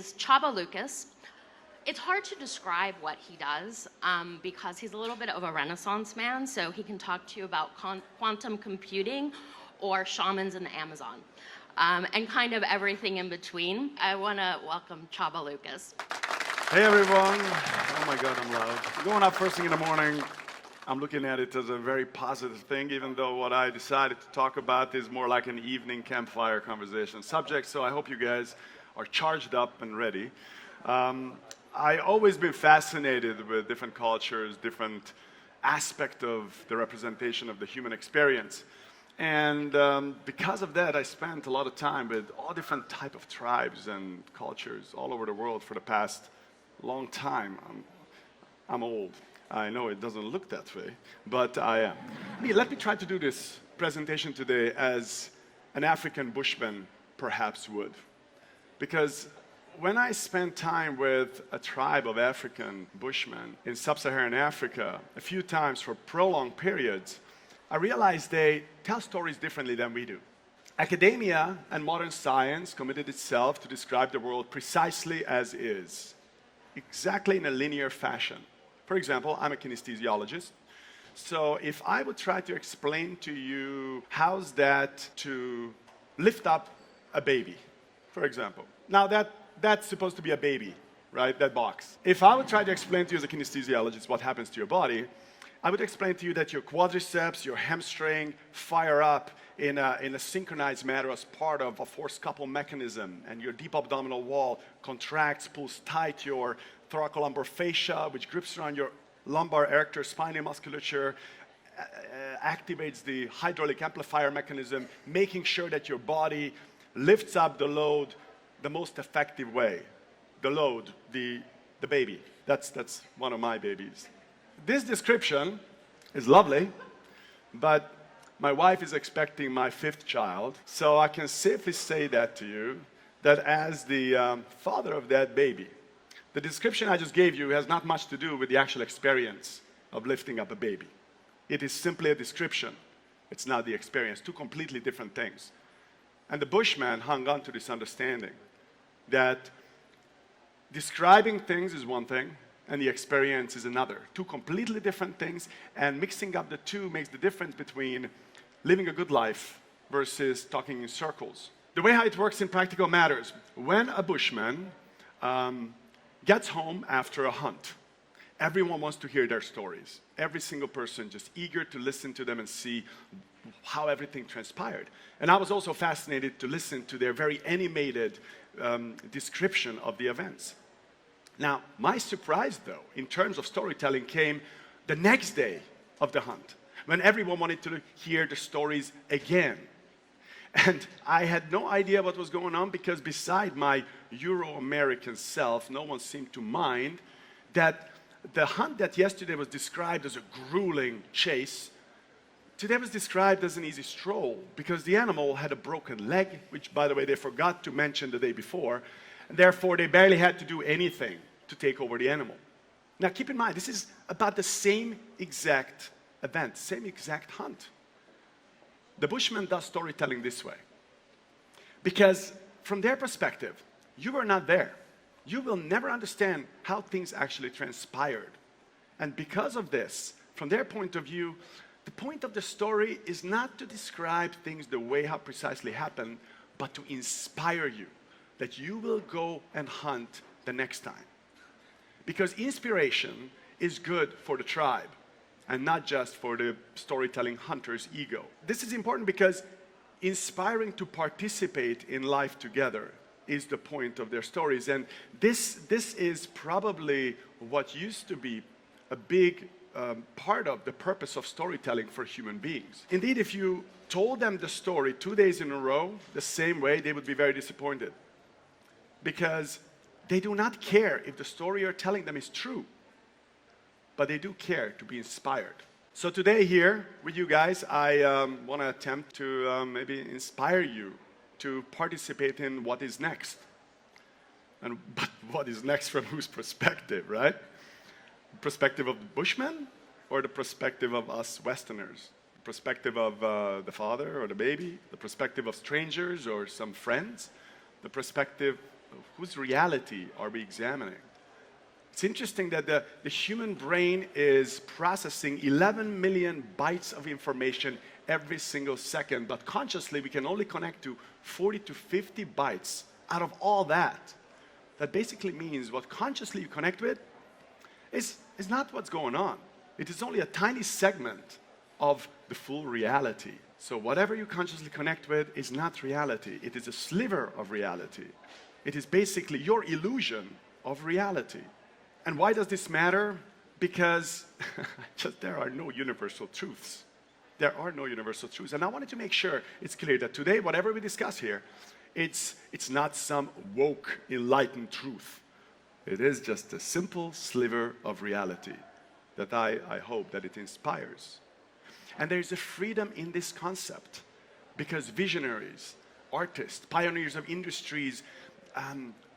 is Csaba. It's hard to describe what he does because he's a little bit of a Renaissance man, so he can talk to you about quantum computing or shamans in the Amazon and kind of everything in between. I want to welcome Csaba. Hey everyone. Oh my God, I'm loud. Going up first thing in the morning, I'm looking at it as a very positive thing, even though what I decided to talk about is more like an evening campfire conversation subject, so I hope you guys are charged up and ready. I always been fascinated with different cultures, different aspect of the representation of the human experience. And because of that, I spent a lot of time with all different type of tribes and cultures all over the world for the past long time. I'm old. I know it doesn't look that way, but I am. Let me try to do this presentation today as an African bushman perhaps would. Because when I spent time with a tribe of African bushmen in sub-Saharan Africa a few times for prolonged periods, I realized they tell stories differently than we do. Academia and modern science committed itself to describe the world precisely as is, exactly in a linear fashion. For example, I'm a kinesthesiologist, so if I would try to explain to you how's that to lift up a baby, for example. Now that's supposed to be a baby, right, that box. If I would try to explain to you as a kinesthesiologist what happens to your body, I would explain to you that your quadriceps, your hamstring fire up in a synchronized manner as part of a force couple mechanism, and your deep abdominal wall contracts, pulls tight your thoracolumbar fascia, which grips around your lumbar erector spinal musculature, activates the hydraulic amplifier mechanism, making sure that your body lifts up the load the most effective way. The load, the baby. That's one of my babies. This description is lovely, but my wife is expecting my 5th child, so I can safely say that to you, that as the father of that baby, the description I just gave you has not much to do with the actual experience of lifting up a baby. It is simply a description. It's not the experience. Two completely different things. And the Bushman hung on to this understanding that describing things is one thing and the experience is another. Two completely different things, and mixing up the two makes the difference between living a good life versus talking in circles. The way how it works in practical matters. When a Bushman gets home after a hunt, everyone wants to hear their stories. Every single person just eager to listen to them and see how everything transpired. And I was also fascinated to listen to their very animated description of the events. Now, my surprise though, in terms of storytelling, came the next day of the hunt, when everyone wanted to hear the stories again. And I had no idea what was going on, because beside my Euro-American self, no one seemed to mind that the hunt that yesterday was described as a grueling chase, today was described as an easy stroll, because the animal had a broken leg, which, by the way, they forgot to mention the day before, and therefore they barely had to do anything to take over the animal. Now keep in mind, this is about the same exact event, same exact hunt. The Bushman does storytelling this way, because from their perspective, you were not there. You will never understand how things actually transpired. And because of this, from their point of view, the point of the story is not to describe things the way how precisely happened, but to inspire you that you will go and hunt the next time. Because inspiration is good for the tribe and not just for the storytelling hunter's ego. This is important because inspiring to participate in life together is the point of their stories. And this is probably what used to be a big part of the purpose of storytelling for human beings. Indeed, if you told them the story 2 days in a row the same way, they would be very disappointed, because they do not care if the story you're telling them is true, but they do care to be inspired. So today here with you guys, I want to attempt to maybe inspire you to participate in what is next. But what is next from whose perspective, right? Perspective of the Bushman or the perspective of us Westerners? The perspective of the father or the baby? The perspective of strangers or some friends? The perspective whose reality are we examining? It's interesting that the human brain is processing 11 million bytes of information every single second, but consciously we can only connect to 40 to 50 bytes out of all that. That basically means what consciously you connect with is not what's going on. It is only a tiny segment of the full reality. So whatever you consciously connect with is not reality. It is a sliver of reality. It is basically your illusion of reality. And why does this matter? Because there are no universal truths. There are no universal truths. And I wanted to make sure it's clear that today, whatever we discuss here, it's not some woke, enlightened truth. It is just a simple sliver of reality that I hope that it inspires. And there's a freedom in this concept because visionaries, artists, pioneers of industries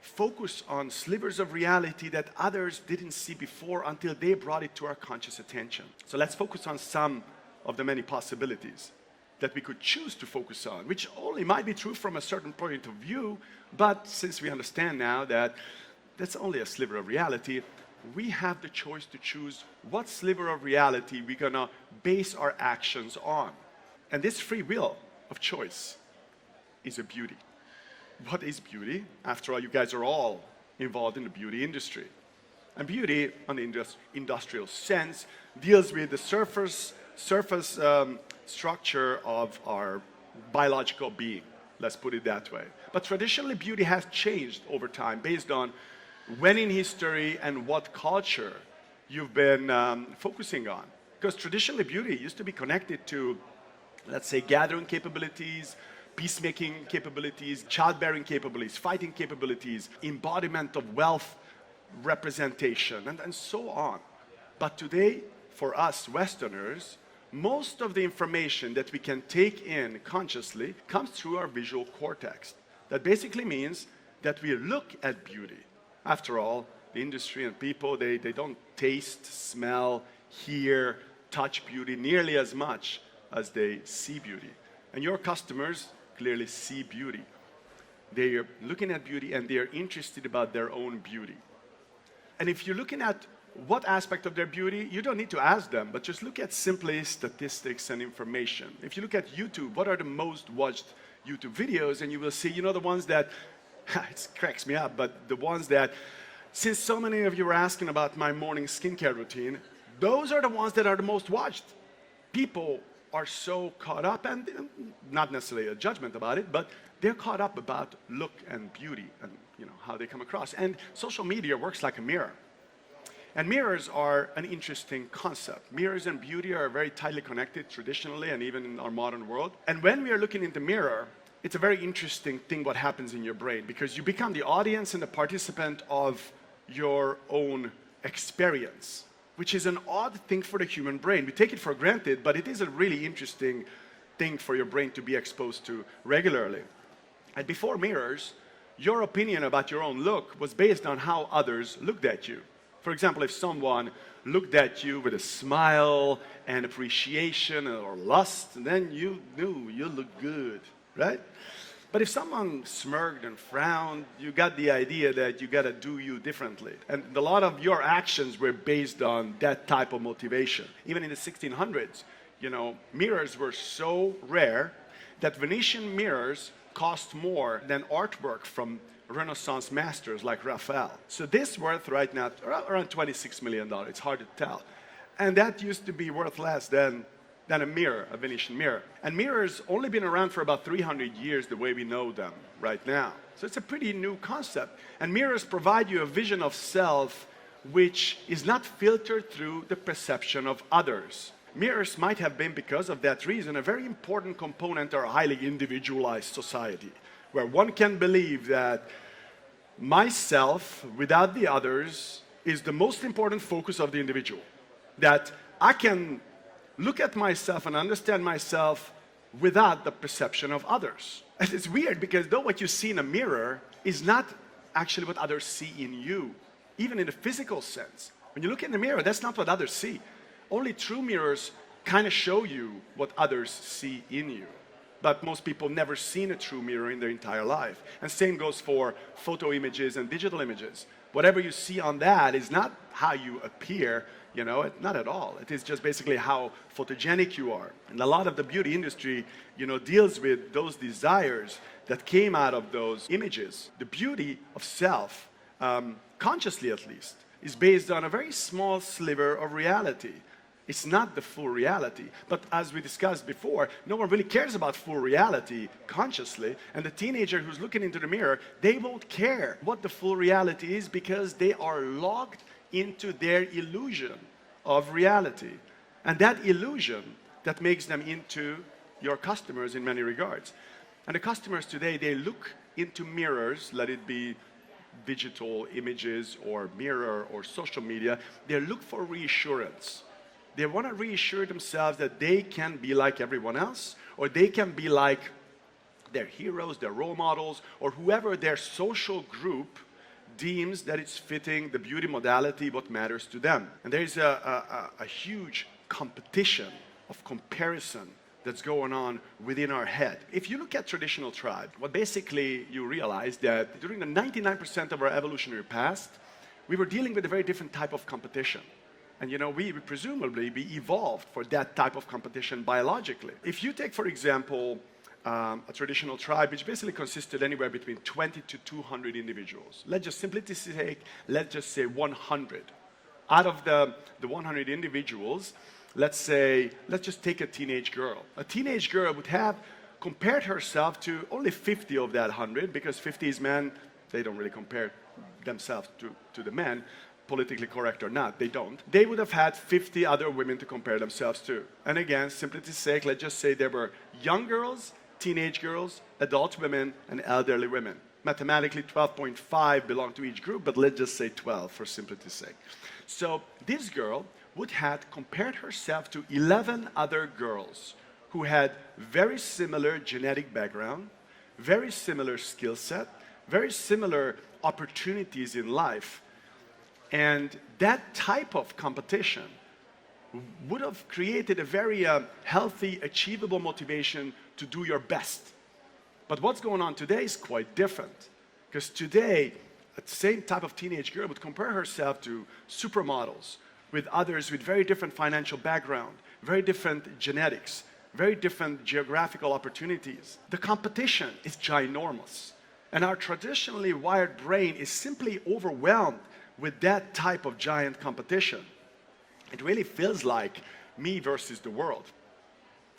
focus on slivers of reality that others didn't see before until they brought it to our conscious attention. So let's focus on some of the many possibilities that we could choose to focus on, which only might be true from a certain point of view, but since we understand now that that's only a sliver of reality, we have the choice to choose what sliver of reality we're gonna base our actions on. And this free will of choice is a beauty. What is beauty? After all, you guys are all involved in the beauty industry. And beauty, on the industrial sense, deals with the surface structure of our biological being. Let's put it that way. But traditionally, beauty has changed over time based on when in history and what culture you've been focusing on. Because traditionally, beauty used to be connected to, let's say, gathering capabilities, peacemaking capabilities, childbearing capabilities, fighting capabilities, embodiment of wealth representation, and so on. But today, for us Westerners, most of the information that we can take in consciously comes through our visual cortex. That basically means that we look at beauty. After all, the industry and people, they don't taste, smell, hear, touch beauty nearly as much as they see beauty. And your customers clearly see beauty. They are looking at beauty and they are interested about their own beauty. And if you're looking at what aspect of their beauty, you don't need to ask them, but just look at simply statistics and information. If you look at YouTube, what are the most watched YouTube videos? And you will see, the ones that, it cracks me up, but the ones that, since so many of you are asking about my morning skincare routine, those are the ones that are the most watched. People are so caught up, and not necessarily a judgment about it, but they're caught up about look and beauty and how they come across. And social media works like a mirror. And mirrors are an interesting concept. Mirrors and beauty are very tightly connected traditionally and even in our modern world. And when we are looking in the mirror, it's a very interesting thing what happens in your brain because you become the audience and the participant of your own experience, which is an odd thing for the human brain. We take it for granted, but it is a really interesting thing for your brain to be exposed to regularly. And before mirrors, your opinion about your own look was based on how others looked at you. For example, if someone looked at you with a smile and appreciation or lust, then you knew you looked good, right? But if someone smirked and frowned, you got the idea that you gotta do you differently. And a lot of your actions were based on that type of motivation. Even in the 1600s, mirrors were so rare that Venetian mirrors cost more than artwork from Renaissance masters like Raphael. So this worth right now around $26 million. It's hard to tell. And that used to be worth less than a mirror, a Venetian mirror. And mirrors only been around for about 300 years the way we know them right now. So it's a pretty new concept. And mirrors provide you a vision of self which is not filtered through the perception of others. Mirrors might have been, because of that reason, a very important component of a highly individualized society, where one can believe that myself without the others is the most important focus of the individual. That I can look at myself and understand myself without the perception of others. And it's weird because though what you see in a mirror is not actually what others see in you, even in the physical sense. When you look in the mirror, that's not what others see. Only true mirrors kind of show you what others see in you. but most people never seen a true mirror in their entire life. And same goes for photo images and digital images. Whatever you see on that is not how you appear, not at all. It is just basically how photogenic you are. And a lot of the beauty industry, deals with those desires that came out of those images. The beauty of self, consciously at least, is based on a very small sliver of reality. It's not the full reality. But as we discussed before, no one really cares about full reality consciously. And the teenager who's looking into the mirror, they won't care what the full reality is because they are locked into their illusion of reality. And that illusion that makes them into your customers in many regards. And the customers today, they look into mirrors, let it be digital images or mirror or social media, they look for reassurance. They want to reassure themselves that they can be like everyone else, or they can be like their heroes, their role models, or whoever their social group deems that it's fitting the beauty modality, what matters to them. And there is a huge competition of comparison that's going on within our head. If you look at traditional tribe, what basically you realize that during the 99% of our evolutionary past, we were dealing with a very different type of competition. And we presumably evolved for that type of competition biologically. If you take, for example, a traditional tribe, which basically consisted anywhere between 20 to 200 individuals. Let's just say 100. Out of the 100 individuals, let's just take a teenage girl. A teenage girl would have compared herself to only 50 of that 100, because 50 is men, they don't really compare themselves to the men, politically correct or not, they don't. They would have had 50 other women to compare themselves to. And again, simplicity's sake, let's just say there were young girls, teenage girls, adult women, and elderly women. Mathematically, 12.5 belong to each group, but let's just say 12 for simplicity's sake. So this girl would have compared herself to 11 other girls who had very similar genetic background, very similar skill set, very similar opportunities in life. And that type of competition would have created a very healthy, achievable motivation to do your best. But what's going on today is quite different. Because today, the same type of teenage girl would compare herself to supermodels, with others with very different financial background, very different genetics, very different geographical opportunities. The competition is ginormous. And our traditionally wired brain is simply overwhelmed with that type of giant competition. It really feels like me versus the world.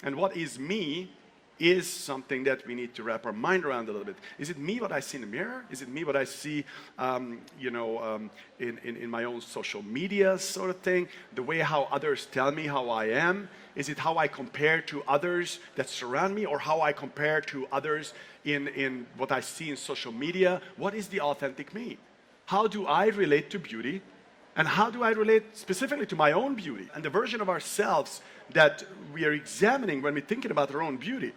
And what is me is something that we need to wrap our mind around a little bit. Is it me what I see in the mirror? Is it me what I see in my own social media sort of thing? The way how others tell me how I am? Is it how I compare to others that surround me, or how I compare to others in what I see in social media? What is the authentic me? How do I relate to beauty? And how do I relate specifically to my own beauty? And the version of ourselves that we are examining when we're thinking about our own beauty,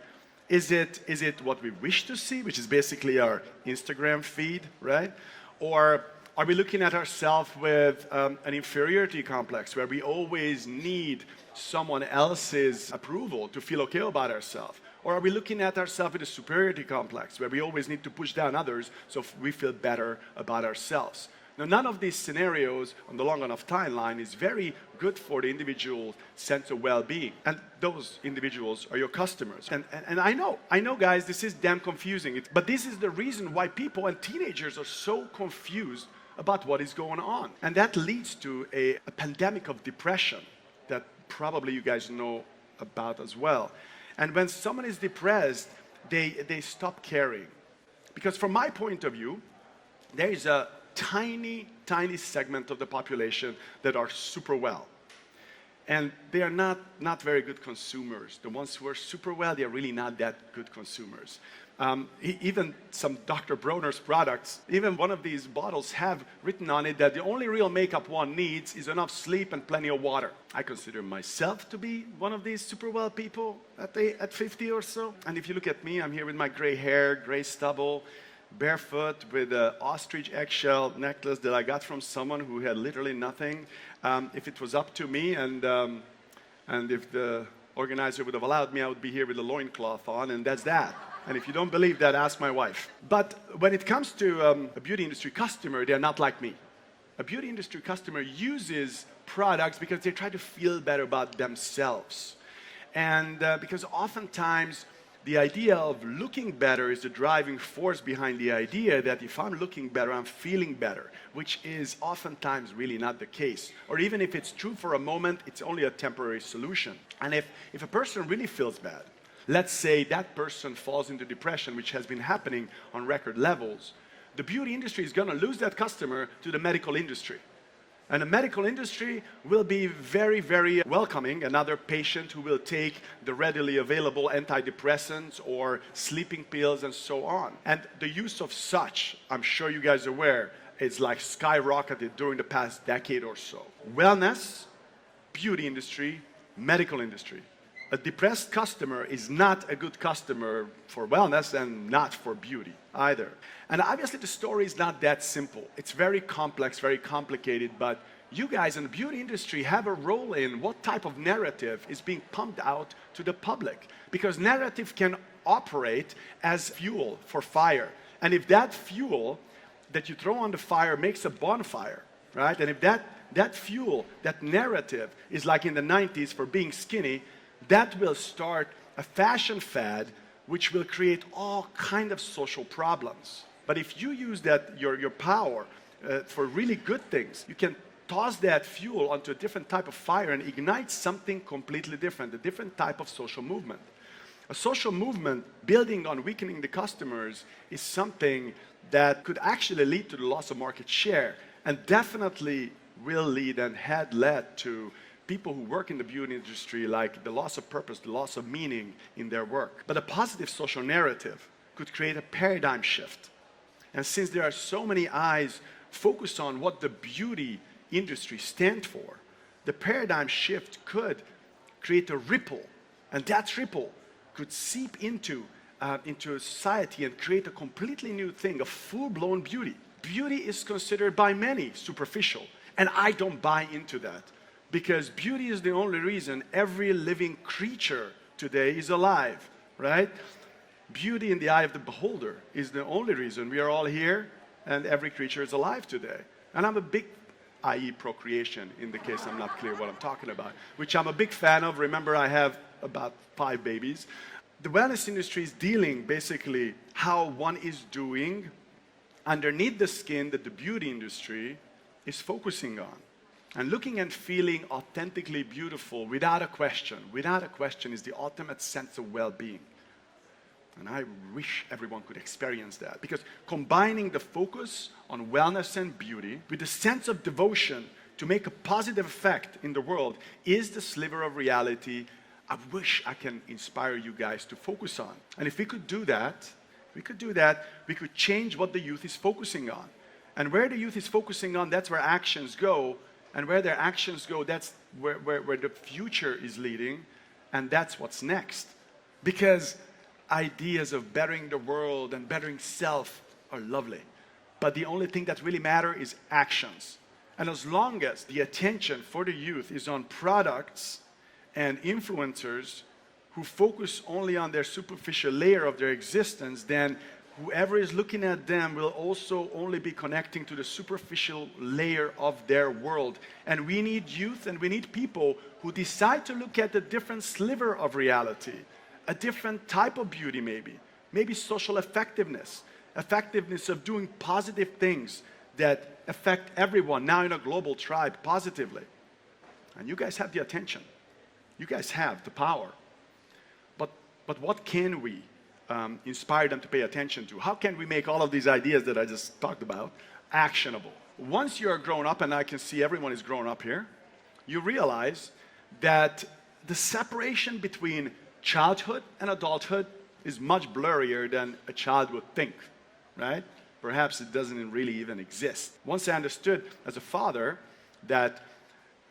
is it what we wish to see, which is basically our Instagram feed, right? Or are we looking at ourselves with an inferiority complex where we always need someone else's approval to feel okay about ourselves? Or are we looking at ourselves with a superiority complex where we always need to push down others so we feel better about ourselves? Now, none of these scenarios on the long enough timeline is very good for the individual sense of well-being. And those individuals are your customers. And I know, guys, this is damn confusing. But this is the reason why people and teenagers are so confused about what is going on. And that leads to a pandemic of depression that probably you guys know about as well. And when someone is depressed, they stop caring. Because from my point of view, there is a tiny segment of the population that are super well. And they are not very good consumers. The ones who are super well, they are really not that good consumers. Even some Dr. Bronner's products, even one of these bottles have written on it that the only real makeup one needs is enough sleep and plenty of water. I consider myself to be one of these super well people at 50 or so. And if you look at me, I'm here with my gray hair, gray stubble, barefoot with an ostrich eggshell necklace that I got from someone who had literally nothing. If it was up to me, and if the organizer would have allowed me, I would be here with a loincloth on, and that's that. And if you don't believe that, ask my wife. But when it comes to a beauty industry customer, they're not like me. A beauty industry customer uses products because they try to feel better about themselves. And because oftentimes the idea of looking better is the driving force behind the idea that if I'm looking better, I'm feeling better, which is oftentimes really not the case. Or even if it's true for a moment, it's only a temporary solution. And if a person really feels bad, let's say that person falls into depression, which has been happening on record levels, the beauty industry is going to lose that customer to the medical industry. And the medical industry will be very, very welcoming another patient who will take the readily available antidepressants or sleeping pills and so on. And the use of such, I'm sure you guys are aware, is like skyrocketed during the past decade or so. Wellness, beauty industry, medical industry. A depressed customer is not a good customer for wellness and not for beauty either. And obviously the story is not that simple. It's very complex, very complicated, but you guys in the beauty industry have a role in what type of narrative is being pumped out to the public. Because narrative can operate as fuel for fire. And if that fuel that you throw on the fire makes a bonfire, right? And if that fuel, that narrative is like in the 90s for being skinny, that will start a fashion fad which will create all kind of social problems. But if you use that, your power for really good things, you can toss that fuel onto a different type of fire and ignite something completely different, a different type of social movement. A social movement building on weakening the customers is something that could actually lead to the loss of market share and definitely will lead and had led to people who work in the beauty industry, like the loss of purpose, the loss of meaning in their work. But a positive social narrative could create a paradigm shift. And since there are so many eyes focused on what the beauty industry stands for, the paradigm shift could create a ripple, and that ripple could seep into society and create a completely new thing, a full-blown beauty. Beauty is considered by many superficial, and I don't buy into that. Because beauty is the only reason every living creature today is alive, right? Beauty in the eye of the beholder is the only reason we are all here and every creature is alive today. And I'm a big, i.e. procreation, in the case I'm not clear what I'm talking about, which I'm a big fan of. Remember, I have about 5 babies. The wellness industry is dealing basically how one is doing underneath the skin that the beauty industry is focusing on. And looking and feeling authentically beautiful without a question is the ultimate sense of well-being. And I wish everyone could experience that. Because combining the focus on wellness and beauty with the sense of devotion to make a positive effect in the world is the sliver of reality I wish I can inspire you guys to focus on. And if we could do that, we could change what the youth is focusing on. And where the youth is focusing on, that's where actions go. And where their actions go, that's where the future is leading, and that's what's next. Because ideas of bettering the world and bettering self are lovely. But the only thing that really matters is actions. And as long as the attention for the youth is on products and influencers who focus only on their superficial layer of their existence, then whoever is looking at them will also only be connecting to the superficial layer of their world. And we need youth and we need people who decide to look at a different sliver of reality, a different type of beauty maybe social effectiveness of doing positive things that affect everyone now in a global tribe positively. And you guys have the attention. You guys have the power. But what can we inspire them to pay attention to? How can we make all of these ideas that I just talked about actionable? Once you're grown up, and I can see everyone is grown up here, you realize that the separation between childhood and adulthood is much blurrier than a child would think, right? Perhaps it doesn't really even exist. Once I understood as a father that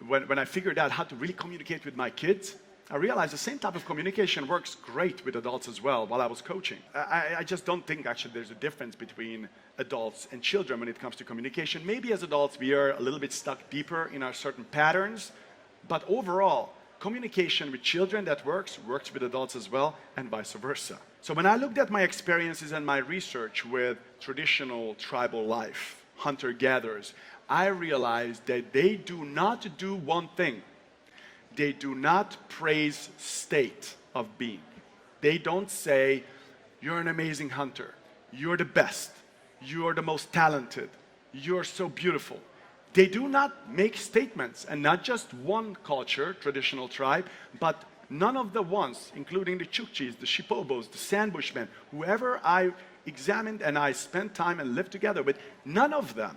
when I figured out how to really communicate with my kids, I realized the same type of communication works great with adults as well while I was coaching. I just don't think actually there's a difference between adults and children when it comes to communication. Maybe as adults we are a little bit stuck deeper in our certain patterns, but overall, communication with children that works with adults as well, and vice versa. So when I looked at my experiences and my research with traditional tribal life, hunter-gatherers, I realized that they do not do one thing. They do not praise state of being. They don't say, you're an amazing hunter, you're the best, you're the most talented, you're so beautiful. They do not make statements, and not just one culture, traditional tribe, but none of the ones, including the Chukchis, the Shipobos, the Sandbushmen, whoever I examined and I spent time and lived together with, none of them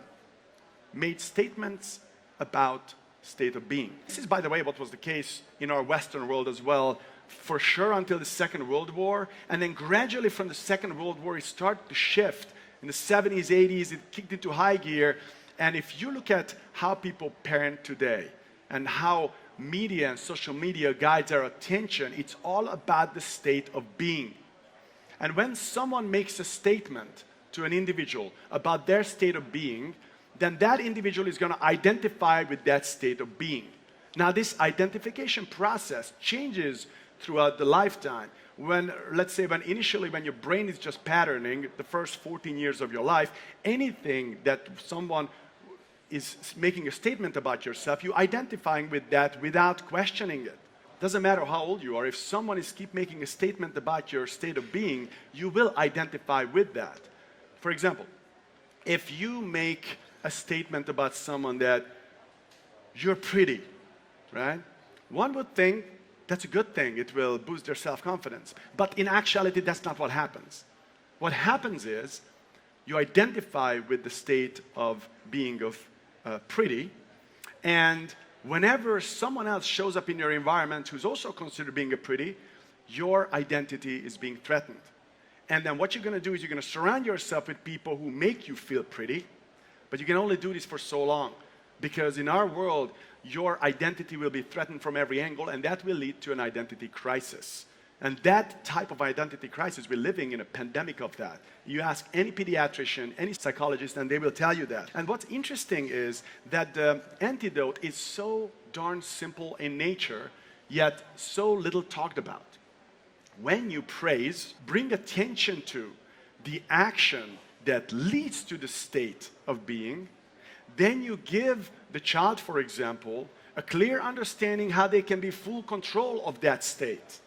made statements about state of being. This is, by the way, what was the case in our Western world as well, for sure until the Second World War, and then gradually from the Second World War it started to shift. In the 70s, 80s, it kicked into high gear. And if you look at how people parent today and how media and social media guides our attention, it's all about the state of being. And when someone makes a statement to an individual about their state of being, then that individual is going to identify with that state of being. Now, this identification process changes throughout the lifetime. When, let's say, initially when your brain is just patterning the first 14 years of your life, anything that someone is making a statement about yourself, you identifying with that without questioning it. Doesn't matter how old you are, if someone is keep making a statement about your state of being, you will identify with that. For example, if you make a statement about someone that you're pretty, right? One would think that's a good thing, it will boost their self-confidence. But in actuality, that's not what happens. What happens is you identify with the state of being of pretty, and whenever someone else shows up in your environment who's also considered being a pretty, your identity is being threatened. And then what you're going to do is you're going to surround yourself with people who make you feel pretty, but you can only do this for so long, because in our world, your identity will be threatened from every angle, and that will lead to an identity crisis. And that type of identity crisis, we're living in a pandemic of that. You ask any pediatrician, any psychologist, and they will tell you that. And what's interesting is that the antidote is so darn simple in nature, yet so little talked about. When you praise, bring attention to the action that leads to the state of being, then you give the child, for example, a clear understanding how they can be full control of that state.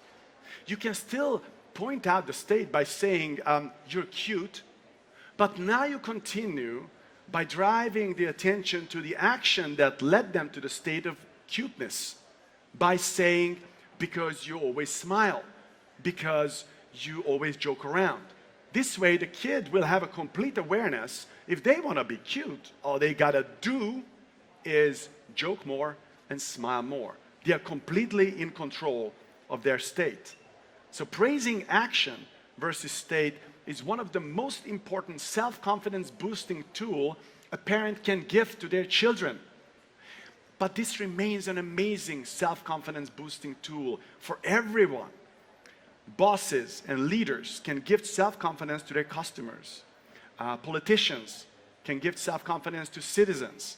You can still point out the state by saying, you're cute, but now you continue by driving the attention to the action that led them to the state of cuteness, by saying, because you always smile, because you always joke around. This way, the kid will have a complete awareness. If they want to be cute, all they got to do is joke more and smile more. They are completely in control of their state. So praising action versus state is one of the most important self-confidence boosting tool a parent can give to their children. But this remains an amazing self-confidence boosting tool for everyone. Bosses and leaders can give self-confidence to their customers. Politicians can give self-confidence to citizens.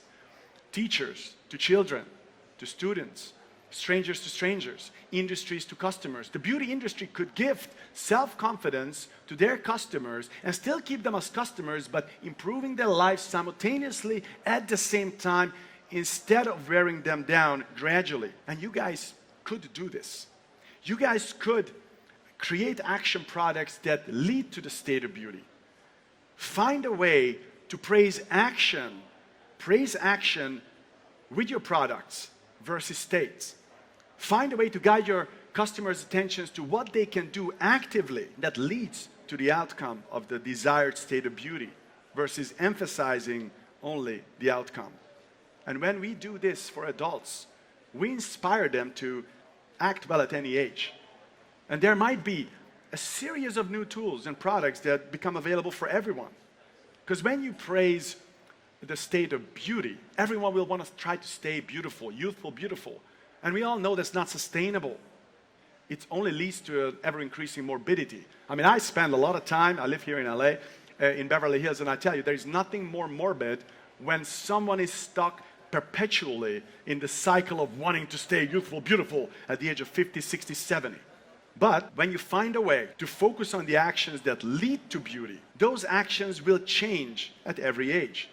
Teachers to children, to students, strangers to strangers, industries to customers. The beauty industry could give self-confidence to their customers and still keep them as customers, but improving their lives simultaneously at the same time, instead of wearing them down gradually. And you guys could do this. You guys could create action products that lead to the state of beauty. Find a way to praise action with your products versus states. Find a way to guide your customers' attentions to what they can do actively that leads to the outcome of the desired state of beauty versus emphasizing only the outcome. And when we do this for adults, we inspire them to act well at any age. And there might be a series of new tools and products that become available for everyone. Because when you praise the state of beauty, everyone will want to try to stay beautiful, youthful, beautiful. And we all know that's not sustainable. It only leads to an ever-increasing morbidity. I mean, I spend a lot of time, I live here in LA, in Beverly Hills, and I tell you, there's nothing more morbid when someone is stuck perpetually in the cycle of wanting to stay youthful, beautiful at the age of 50, 60, 70. But when you find a way to focus on the actions that lead to beauty, those actions will change at every age.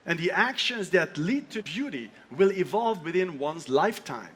And the actions that lead to beauty will evolve within one's lifetime.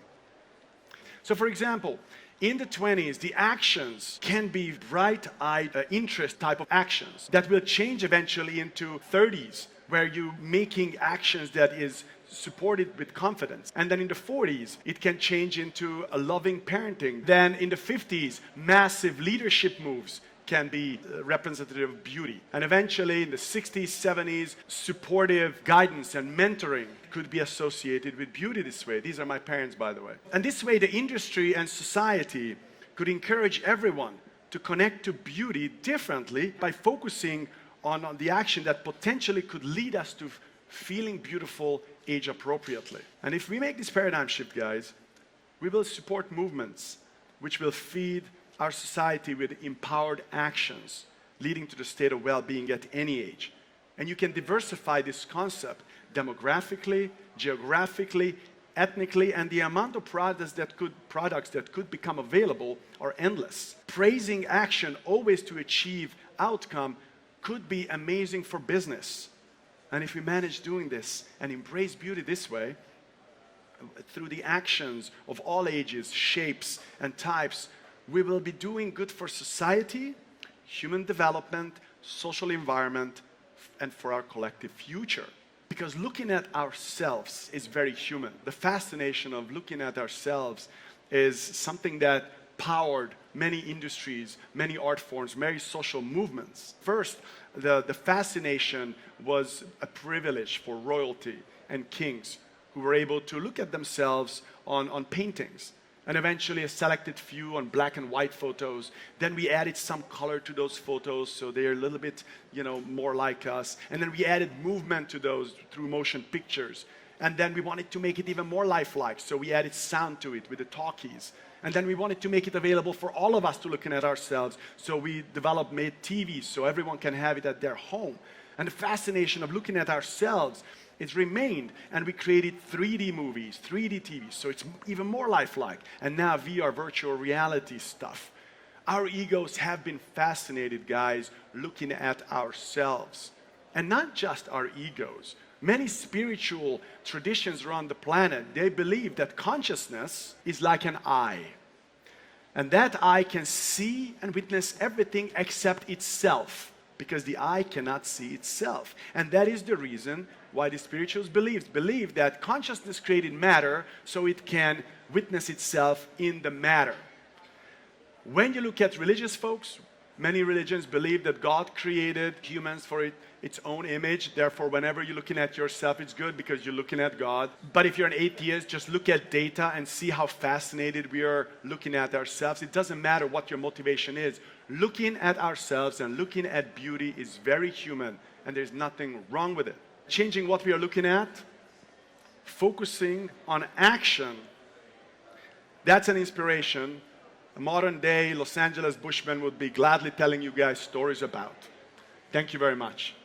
So for example, in the 20s, the actions can be bright-eyed interest type of actions that will change eventually into 30s, where you're making actions that is supported with confidence. And then in the 40s, it can change into a loving parenting. Then in the 50s, massive leadership moves can be representative of beauty. And eventually in the 60s, 70s, supportive guidance and mentoring could be associated with beauty this way. These are my parents, by the way. And this way, the industry and society could encourage everyone to connect to beauty differently by focusing on the action that potentially could lead us to feeling beautiful age appropriately. And if we make this paradigm shift, guys, we will support movements which will feed our society with empowered actions leading to the state of well-being at any age. And you can diversify this concept demographically, geographically, ethnically, and the amount of products that could become available are endless. Praising action always to achieve outcome could be amazing for business. And if we manage doing this and embrace beauty this way, through the actions of all ages, shapes, and types, we will be doing good for society, human development, social environment, and for our collective future. Because looking at ourselves is very human. The fascination of looking at ourselves is something that powered many industries, many art forms, many social movements. First, the fascination was a privilege for royalty and kings who were able to look at themselves on paintings, and eventually a selected few on black and white photos. Then we added some color to those photos so they're a little bit, more like us. And then we added movement to those through motion pictures. And then we wanted to make it even more lifelike, so we added sound to it with the talkies. And then we wanted to make it available for all of us to look at ourselves, so we made TVs so everyone can have it at their home. And the fascination of looking at ourselves, it's remained, and we created 3D movies, 3D TVs, so it's even more lifelike. And now VR, virtual reality stuff. Our egos have been fascinated, guys, looking at ourselves. And not just our egos. Many spiritual traditions around the planet, they believe that consciousness is like an eye. And that eye can see and witness everything except itself, because the eye cannot see itself. And that is the reason why the spirituals believe that consciousness created matter so it can witness itself in the matter. When you look at religious folks, many religions believe that God created humans for its own image. Therefore, whenever you're looking at yourself, it's good because you're looking at God. But if you're an atheist, just look at data and see how fascinated we are looking at ourselves. It doesn't matter what your motivation is. Looking at ourselves and looking at beauty is very human, and there's nothing wrong with it. Changing what we are looking at, focusing on action, that's an inspiration a modern day Los Angeles bushman would be gladly telling you guys stories about. Thank you very much.